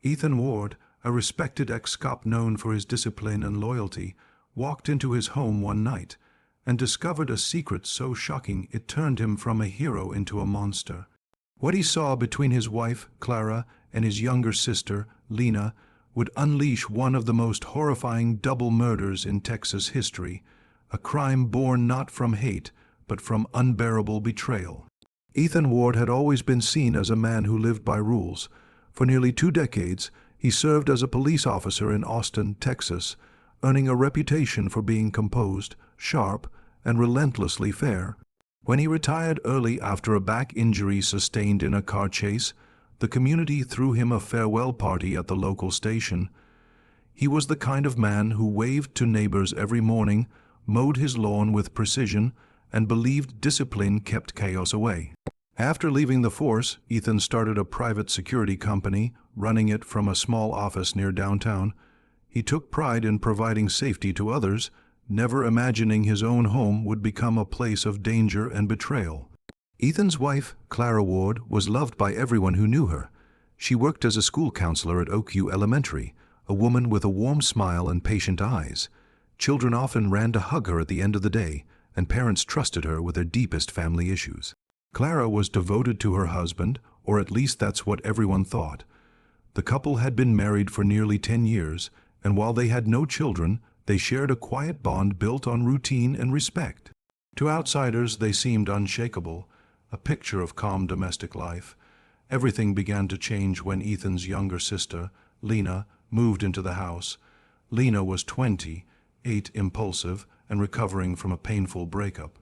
Ethan Ward, a respected ex-cop known for his discipline and loyalty, walked into his home one night and discovered a secret so shocking it turned him from a hero into a monster. What he saw between his wife, Clara, and his younger sister, Lena, would unleash one of the most horrifying double murders in Texas history, a crime born not from hate, but from unbearable betrayal. Ethan Ward had always been seen as a man who lived by rules. For nearly 2 decades, he served as a police officer in Austin, Texas, earning a reputation for being composed, sharp, and relentlessly fair. When he retired early after a back injury sustained in a car chase, the community threw him a farewell party at the local station. He was the kind of man who waved to neighbors every morning, mowed his lawn with precision, and believed discipline kept chaos away. After leaving the force, Ethan started a private security company, running it from a small office near downtown. He took pride in providing safety to others, never imagining his own home would become a place of danger and betrayal. Ethan's wife, Clara Ward, was loved by everyone who knew her. She worked as a school counselor at Oak Elementary, a woman with a warm smile and patient eyes. Children often ran to hug her at the end of the day, and parents trusted her with their deepest family issues. Clara was devoted to her husband, or at least that's what everyone thought. The couple had been married for nearly 10 years, and while they had no children, they shared a quiet bond built on routine and respect. To outsiders, they seemed unshakable, a picture of calm domestic life. Everything began to change when Ethan's younger sister, Lena, moved into the house. Lena was 28, impulsive, and recovering from a painful breakup.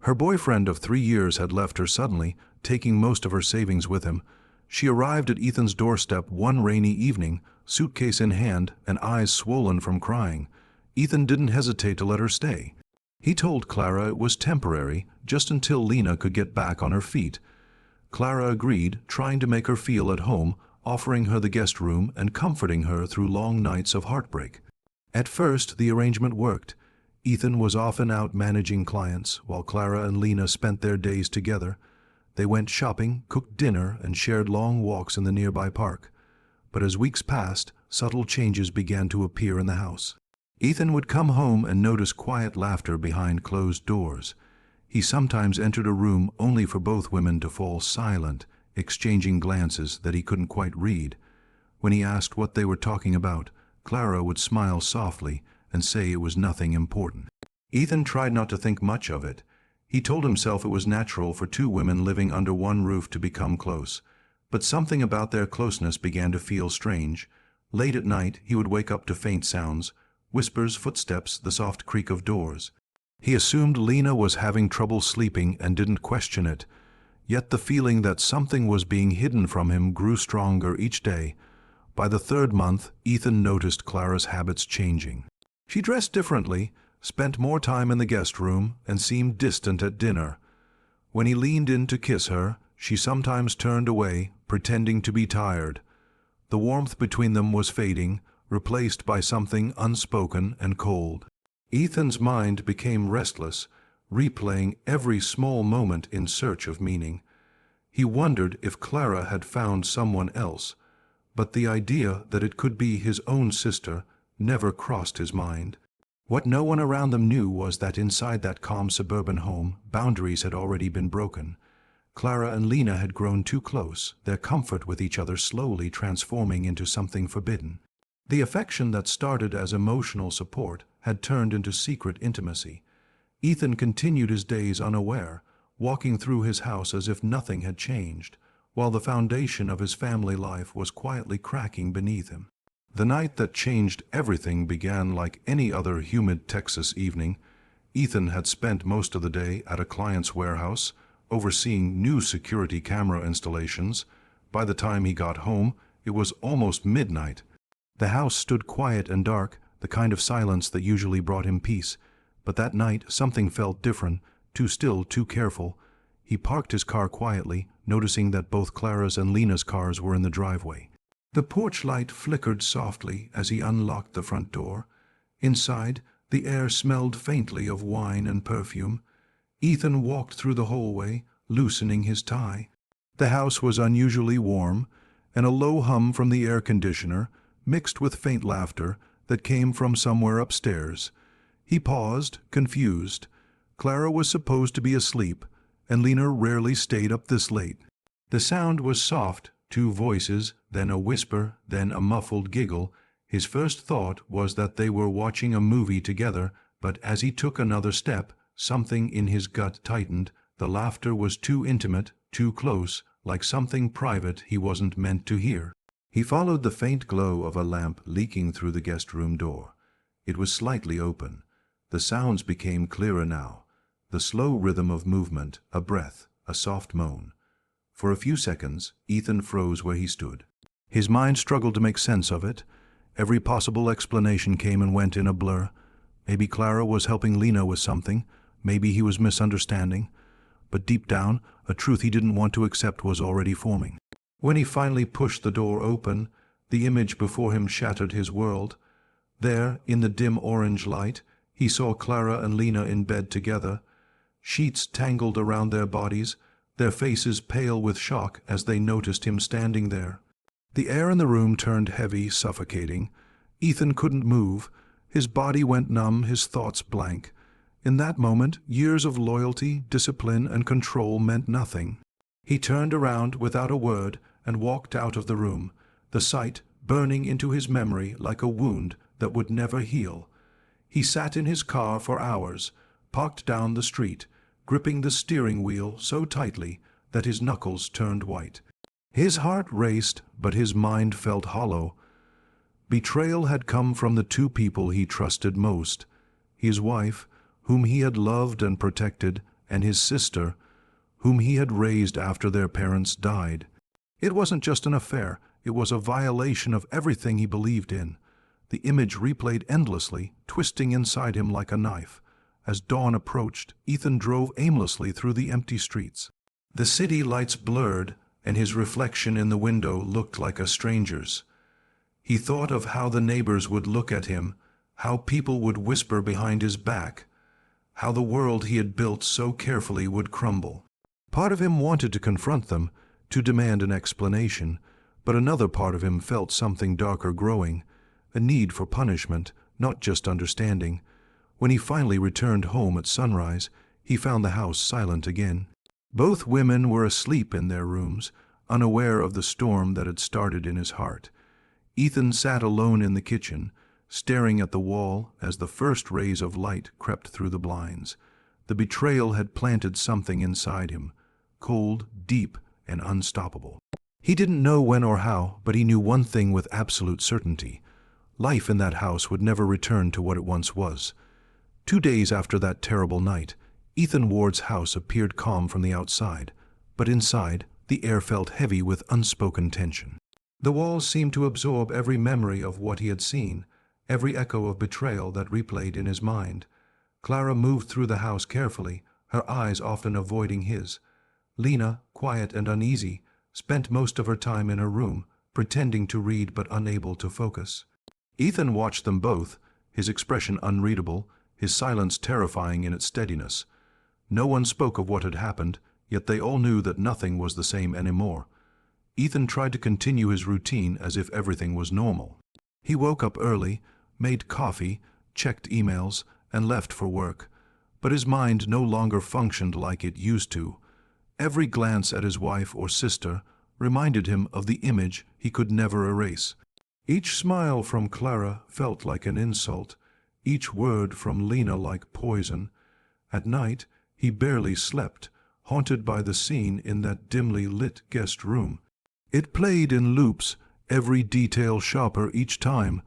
Her boyfriend of 3 years had left her suddenly, taking most of her savings with him. She arrived at Ethan's doorstep one rainy evening, suitcase in hand and eyes swollen from crying. Ethan didn't hesitate to let her stay. He told Clara it was temporary, just until Lena could get back on her feet. Clara agreed, trying to make her feel at home, offering her the guest room and comforting her through long nights of heartbreak. At first, the arrangement worked. Ethan was often out managing clients, while Clara and Lena spent their days together. They went shopping, cooked dinner, and shared long walks in the nearby park. But as weeks passed, subtle changes began to appear in the house. Ethan would come home and notice quiet laughter behind closed doors. He sometimes entered a room only for both women to fall silent, exchanging glances that he couldn't quite read. When he asked what they were talking about, Clara would smile softly and say it was nothing important. Ethan tried not to think much of it. He told himself it was natural for 2 women living under one roof to become close. But something about their closeness began to feel strange. Late at night, he would wake up to faint sounds, whispers, footsteps, the soft creak of doors. He assumed Lena was having trouble sleeping and didn't question it. Yet the feeling that something was being hidden from him grew stronger each day. By the 3rd month, Ethan noticed Clara's habits changing. She dressed differently, spent more time in the guest room, and seemed distant at dinner. When he leaned in to kiss her, she sometimes turned away, pretending to be tired. The warmth between them was fading, replaced by something unspoken and cold. Ethan's mind became restless, replaying every small moment in search of meaning. He wondered if Clara had found someone else, but the idea that it could be his own sister never crossed his mind. What no one around them knew was that inside that calm suburban home, boundaries had already been broken. Clara and Lena had grown too close, their comfort with each other slowly transforming into something forbidden. The affection that started as emotional support had turned into secret intimacy. Ethan continued his days unaware, walking through his house as if nothing had changed, while the foundation of his family life was quietly cracking beneath him. The night that changed everything began like any other humid Texas evening. Ethan had spent most of the day at a client's warehouse, overseeing new security camera installations. By the time he got home, it was almost midnight. The house stood quiet and dark, the kind of silence that usually brought him peace. But that night, something felt different, too still, too careful. He parked his car quietly, noticing that both Clara's and Lena's cars were in the driveway. The porch light flickered softly as he unlocked the front door. Inside, the air smelled faintly of wine and perfume. Ethan walked through the hallway, loosening his tie. The house was unusually warm, and a low hum from the air conditioner, mixed with faint laughter that came from somewhere upstairs. He paused, confused. Clara was supposed to be asleep, and Lena rarely stayed up this late. The sound was soft, 2 voices, then a whisper, then a muffled giggle. His first thought was that they were watching a movie together, but as he took another step, something in his gut tightened. The laughter was too intimate, too close, like something private he wasn't meant to hear. He followed the faint glow of a lamp leaking through the guest room door. It was slightly open. The sounds became clearer now. The slow rhythm of movement, a breath, a soft moan. For a few seconds, Ethan froze where he stood. His mind struggled to make sense of it. Every possible explanation came and went in a blur. Maybe Clara was helping Lena with something. Maybe he was misunderstanding. But deep down, a truth he didn't want to accept was already forming. When he finally pushed the door open, the image before him shattered his world. There, in the dim orange light, he saw Clara and Lena in bed together, sheets tangled around their bodies, their faces pale with shock as they noticed him standing there. The air in the room turned heavy, suffocating. Ethan couldn't move. His body went numb, his thoughts blank. In that moment, years of loyalty, discipline, and control meant nothing. He turned around without a word and walked out of the room, the sight burning into his memory like a wound that would never heal. He sat in his car for hours, parked down the street, gripping the steering wheel so tightly that his knuckles turned white. His heart raced, but his mind felt hollow. Betrayal had come from the 2 people he trusted most: his wife, whom he had loved and protected, and his sister, whom he had raised after their parents died. It wasn't just an affair, it was a violation of everything he believed in. The image replayed endlessly, twisting inside him like a knife. As dawn approached, Ethan drove aimlessly through the empty streets. The city lights blurred, and his reflection in the window looked like a stranger's. He thought of how the neighbors would look at him, how people would whisper behind his back, how the world he had built so carefully would crumble. Part of him wanted to confront them, to demand an explanation, but another part of him felt something darker growing, a need for punishment, not just understanding. When he finally returned home at sunrise, he found the house silent again. Both women were asleep in their rooms, unaware of the storm that had started in his heart. Ethan sat alone in the kitchen, staring at the wall as the first rays of light crept through the blinds. The betrayal had planted something inside him, cold, deep, and unstoppable. He didn't know when or how, but he knew one thing with absolute certainty. Life in that house would never return to what it once was. 2 days after that terrible night, Ethan Ward's house appeared calm from the outside, but inside, the air felt heavy with unspoken tension. The walls seemed to absorb every memory of what he had seen, every echo of betrayal that replayed in his mind. Clara moved through the house carefully, her eyes often avoiding his. Lena, quiet and uneasy, spent most of her time in her room, pretending to read but unable to focus. Ethan watched them both, his expression unreadable, his silence terrifying in its steadiness. No one spoke of what had happened, yet they all knew that nothing was the same anymore. Ethan tried to continue his routine as if everything was normal. He woke up early, made coffee, checked emails, and left for work. But his mind no longer functioned like it used to. Every glance at his wife or sister reminded him of the image he could never erase. Each smile from Clara felt like an insult, each word from Lena like poison. At night, he barely slept, haunted by the scene in that dimly lit guest room. It played in loops, every detail sharper each time.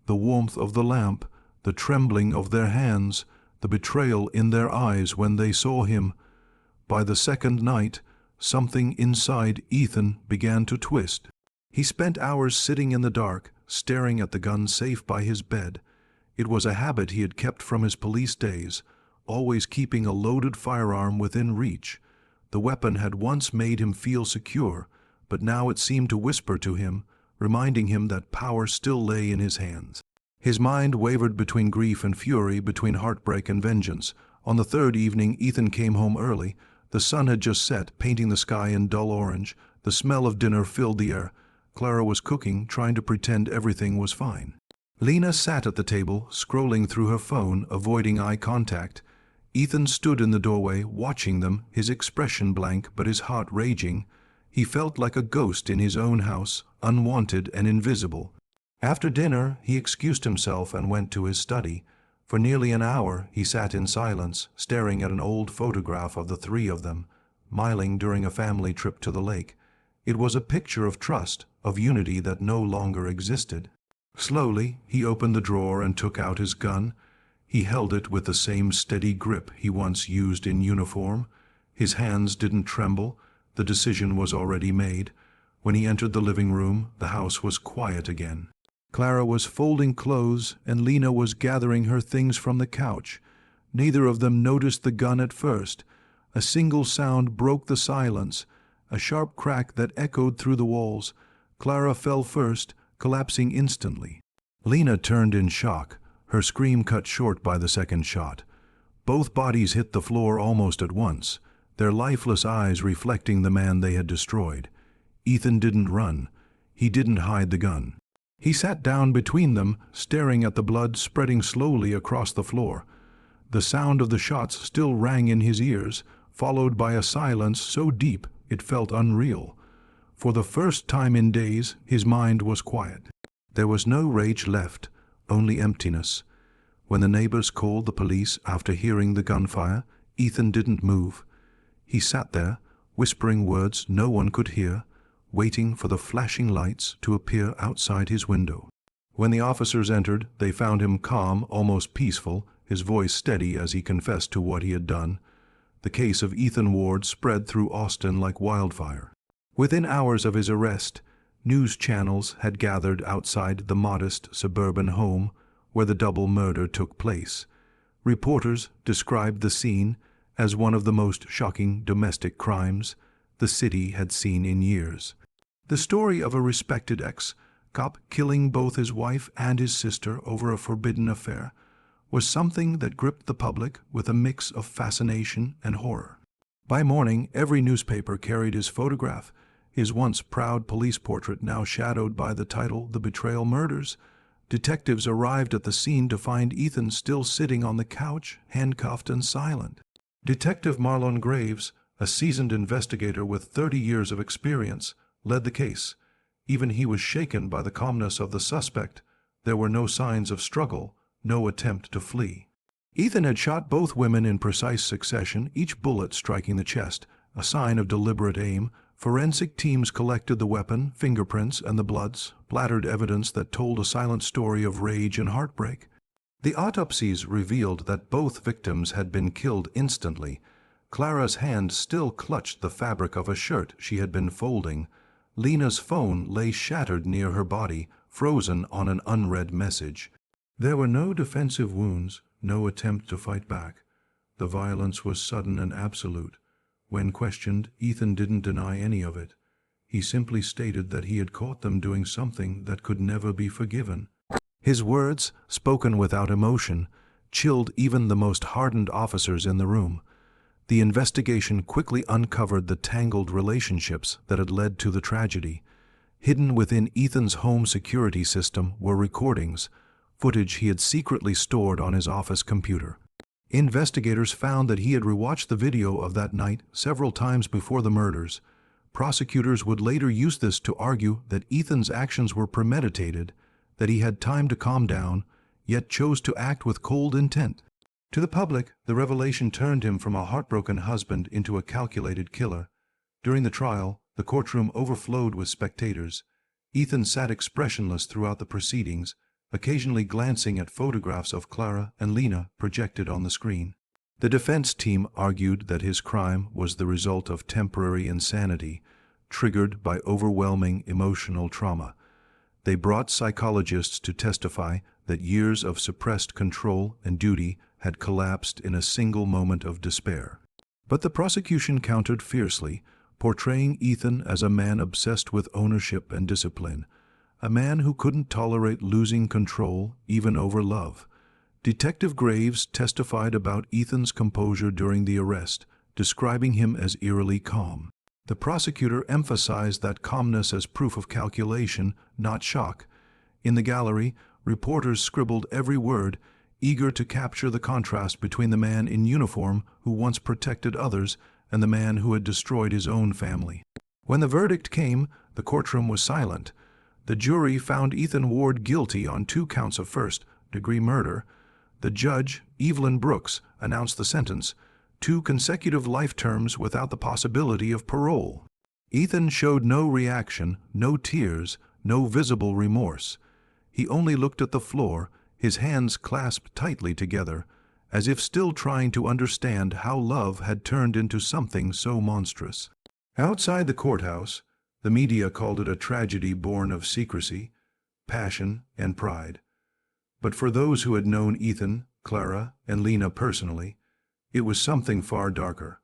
The warmth of the lamp, the trembling of their hands, the betrayal in their eyes when they saw him. By the second night, something inside Ethan began to twist. He spent hours sitting in the dark, staring at the gun safe by his bed. It was a habit he had kept from his police days, always keeping a loaded firearm within reach. The weapon had once made him feel secure, but now it seemed to whisper to him, reminding him that power still lay in his hands. His mind wavered between grief and fury, between heartbreak and vengeance. On the third evening, Ethan came home early. The sun had just set, painting the sky in dull orange. The smell of dinner filled the air. Clara was cooking, trying to pretend everything was fine. Lena sat at the table, scrolling through her phone, avoiding eye contact. Ethan stood in the doorway, watching them, his expression blank but his heart raging. He felt like a ghost in his own house, unwanted and invisible. After dinner, he excused himself and went to his study. For nearly an hour, he sat in silence, staring at an old photograph of the three of them, smiling during a family trip to the lake. It was a picture of trust, of unity that no longer existed. Slowly, he opened the drawer and took out his gun. He held it with the same steady grip he once used in uniform. His hands didn't tremble. The decision was already made. When he entered the living room, the house was quiet again. Clara was folding clothes and Lena was gathering her things from the couch. Neither of them noticed the gun at first. A single sound broke the silence, a sharp crack that echoed through the walls. Clara fell first, collapsing instantly. Lena turned in shock, her scream cut short by the second shot. Both bodies hit the floor almost at once, their lifeless eyes reflecting the man they had destroyed. Ethan didn't run. He didn't hide the gun. He sat down between them, staring at the blood spreading slowly across the floor. The sound of the shots still rang in his ears, followed by a silence so deep it felt unreal. For the first time in days, his mind was quiet. There was no rage left, only emptiness. When the neighbors called the police after hearing the gunfire, Ethan didn't move. He sat there, whispering words no one could hear, waiting for the flashing lights to appear outside his window. When the officers entered, they found him calm, almost peaceful, his voice steady as he confessed to what he had done. The case of Ethan Ward spread through Austin like wildfire. Within hours of his arrest, news channels had gathered outside the modest suburban home where the double murder took place. Reporters described the scene as one of the most shocking domestic crimes the city had seen in years. The story of a respected ex-cop killing both his wife and his sister over a forbidden affair was something that gripped the public with a mix of fascination and horror. By morning, every newspaper carried his photograph, his once proud police portrait now shadowed by the title The Betrayal Murders. Detectives arrived at the scene to find Ethan still sitting on the couch, handcuffed and silent. Detective Marlon Graves, a seasoned investigator with 30 years of experience, led the case. Even he was shaken by the calmness of the suspect. There were no signs of struggle, no attempt to flee. Ethan had shot both women in precise succession, each bullet striking the chest, a sign of deliberate aim. Forensic teams collected the weapon, fingerprints, and the bloods, splattered evidence that told a silent story of rage and heartbreak. The autopsies revealed that both victims had been killed instantly. Clara's hand still clutched the fabric of a shirt she had been folding. Lena's phone lay shattered near her body, frozen on an unread message. There were no defensive wounds, no attempt to fight back. The violence was sudden and absolute. When questioned, Ethan didn't deny any of it. He simply stated that he had caught them doing something that could never be forgiven. His words, spoken without emotion, chilled even the most hardened officers in the room. The investigation quickly uncovered the tangled relationships that had led to the tragedy. Hidden within Ethan's home security system were recordings, footage he had secretly stored on his office computer. Investigators found that he had rewatched the video of that night several times before the murders. Prosecutors would later use this to argue that Ethan's actions were premeditated, that he had time to calm down, yet chose to act with cold intent. To the public, the revelation turned him from a heartbroken husband into a calculated killer. During the trial, the courtroom overflowed with spectators. Ethan sat expressionless throughout the proceedings, occasionally glancing at photographs of Clara and Lena projected on the screen. The defense team argued that his crime was the result of temporary insanity, triggered by overwhelming emotional trauma. They brought psychologists to testify that years of suppressed control and duty had collapsed in a single moment of despair. But the prosecution countered fiercely, portraying Ethan as a man obsessed with ownership and discipline, a man who couldn't tolerate losing control even over love. Detective Graves testified about Ethan's composure during the arrest, describing him as eerily calm. The prosecutor emphasized that calmness as proof of calculation, not shock. In the gallery, reporters scribbled every word, eager to capture the contrast between the man in uniform who once protected others and the man who had destroyed his own family. When the verdict came, the courtroom was silent. The jury found Ethan Ward guilty on 2 counts of first-degree murder. The judge, Evelyn Brooks, announced the sentence: 2 consecutive life terms without the possibility of parole. Ethan showed no reaction, no tears, no visible remorse. He only looked at the floor, his hands clasped tightly together, as if still trying to understand how love had turned into something so monstrous. Outside the courthouse, the media called it a tragedy born of secrecy, passion, and pride. But for those who had known Ethan, Clara, and Lena personally, it was something far darker.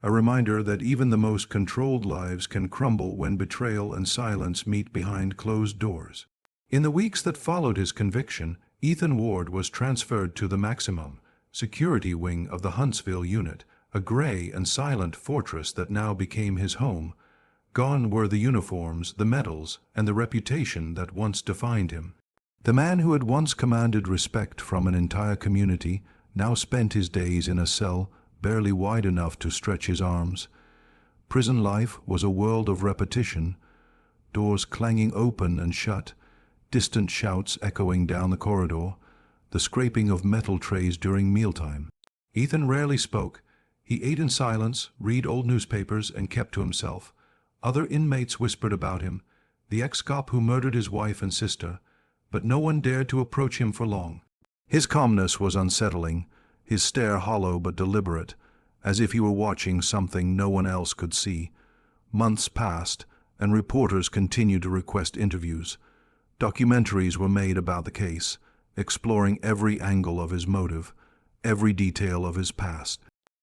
A reminder that even the most controlled lives can crumble when betrayal and silence meet behind closed doors. In the weeks that followed his conviction, Ethan Ward was transferred to the maximum security wing of the Huntsville unit, a gray and silent fortress that now became his home. Gone were the uniforms, the medals, and the reputation that once defined him. The man who had once commanded respect from an entire community now spent his days in a cell barely wide enough to stretch his arms. Prison life was a world of repetition, doors clanging open and shut, distant shouts echoing down the corridor, the scraping of metal trays during mealtime. Ethan rarely spoke. He ate in silence, read old newspapers, and kept to himself. Other inmates whispered about him, the ex-cop who murdered his wife and sister, but no one dared to approach him for long. His calmness was unsettling, his stare hollow but deliberate, as if he were watching something no one else could see. Months passed, and reporters continued to request interviews. Documentaries were made about the case, exploring every angle of his motive, every detail of his past.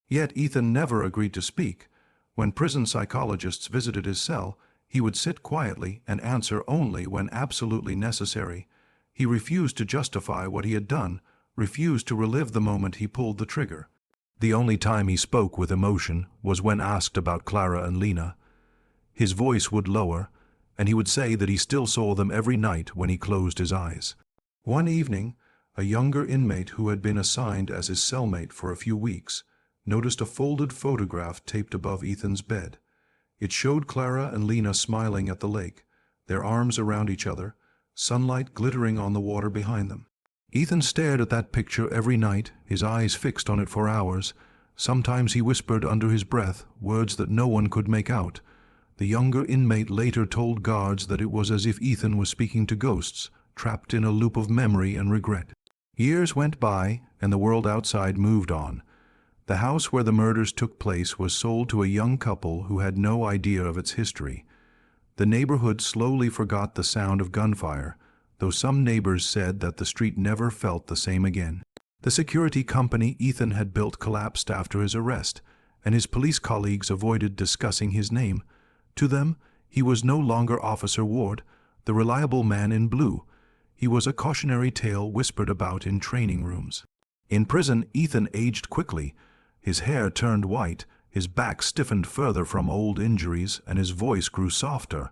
Yet Ethan never agreed to speak. When prison psychologists visited his cell, he would sit quietly and answer only when absolutely necessary. He refused to justify what he had done, refused to relive the moment he pulled the trigger. The only time he spoke with emotion was when asked about Clara and Lena. His voice would lower, and he would say that he still saw them every night when he closed his eyes. One evening, a younger inmate who had been assigned as his cellmate for a few weeks noticed a folded photograph taped above Ethan's bed. It showed Clara and Lena smiling at the lake, their arms around each other, sunlight glittering on the water behind them. Ethan stared at that picture every night, his eyes fixed on it for hours. Sometimes he whispered under his breath words that no one could make out. The younger inmate later told guards that it was as if Ethan was speaking to ghosts, trapped in a loop of memory and regret. Years went by, and the world outside moved on. The house where the murders took place was sold to a young couple who had no idea of its history. The neighborhood slowly forgot the sound of gunfire, though some neighbors said that the street never felt the same again. The security company Ethan had built collapsed after his arrest, and his police colleagues avoided discussing his name. To them, he was no longer Officer Ward, the reliable man in blue. He was a cautionary tale whispered about in training rooms. In prison, Ethan aged quickly. His hair turned white, his back stiffened further from old injuries, and his voice grew softer.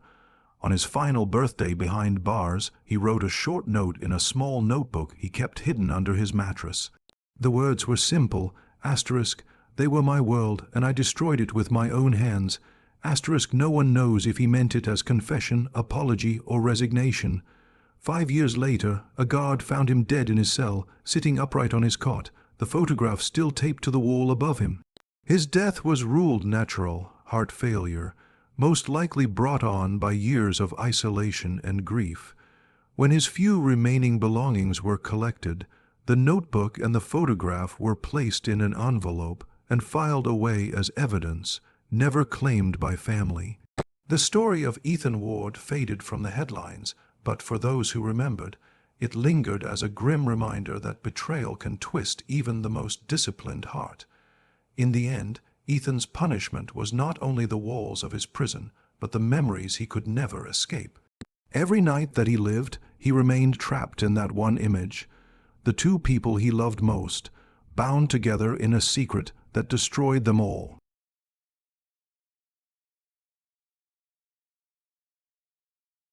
On his final birthday behind bars, he wrote a short note in a small notebook he kept hidden under his mattress. The words were simple, *, they were my world, and I destroyed it with my own hands. *, no one knows if he meant it as confession, apology, or resignation. 5 years later, a guard found him dead in his cell, sitting upright on his cot, the photograph still taped to the wall above him. His death was ruled natural, heart failure, most likely brought on by years of isolation and grief. When his few remaining belongings were collected, the notebook and the photograph were placed in an envelope and filed away as evidence, never claimed by family. The story of Ethan Ward faded from the headlines, but for those who remembered, it lingered as a grim reminder that betrayal can twist even the most disciplined heart. In the end, Ethan's punishment was not only the walls of his prison, but the memories he could never escape. Every night that he lived, he remained trapped in that one image, the 2 people he loved most, bound together in a secret that destroyed them all.